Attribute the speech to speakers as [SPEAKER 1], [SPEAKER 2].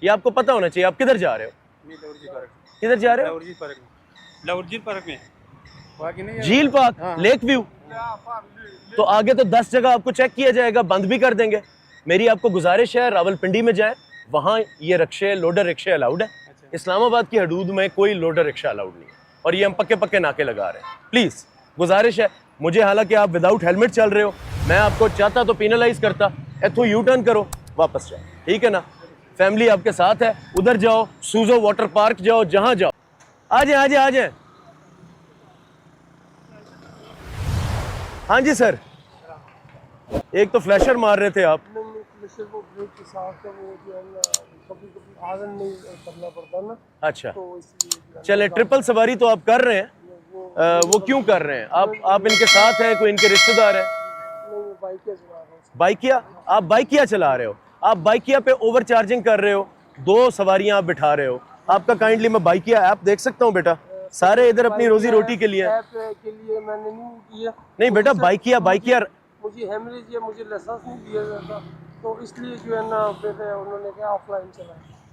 [SPEAKER 1] ये आपको पता होना चाहिए। आप किधर जा रहे हो? किधर जा रहे हो? झील पार्क, लेक व्यू। तो आगे तो 10 जगह आपको चेक किया जाएगा, बंद भी कर देंगे। मेरी आपको गुजारिश है रावलपिंडी में जाए, वहाँ ये रिक्शे, लोडर रिक्शे अलाउड है। इस्लामाबाद की हदूद में कोई लोडर रिक्शा अलाउड नहीं है, और ये हम पक्के पक्के नाके लगा रहे हैं। प्लीज गुजारिश है मुझे, हालांकि आप विदाउट हेलमेट चल रहे हो, मैं आपको चाहता तो पेनलाइज करता, इथों यू टर्न करो, वापस जाओ, ठीक है ना। फैमिली आपके साथ है, उधर जाओ, सूजो वाटर पार्क जाओ, जहां जाओ। आ जाए आ जाए आ जाए। हाँ जी सर, एक तो फ्लैशर मार रहे थे आप। अच्छा, चले ट्रिपल सवारी तो आप कर रहे हैं, वो क्यों कर रहे हैं? आप इनके साथ हैं, कोई इनके रिश्तेदार है? बाइकिया, आप बाइकिया चला रहे हो, आप बाइकिया पे ओवर चार्जिंग कर रहे हो, 2 सवारियां आप बिठा रहे हो। आपका काइंडली मैं बाइकिया ऐप देख सकता हूँ बेटा? सारे इधर अपनी रोजी रोटी के लिए
[SPEAKER 2] मैंने नहीं किया।
[SPEAKER 1] नहीं बेटा, बाइकिया
[SPEAKER 2] मुझे हेमरेज है, मुझे लाइसेंस नहीं दिया जाता, तो इसलिए जो है ना फिर उन्होंने कहा ऑफलाइन चलाएं।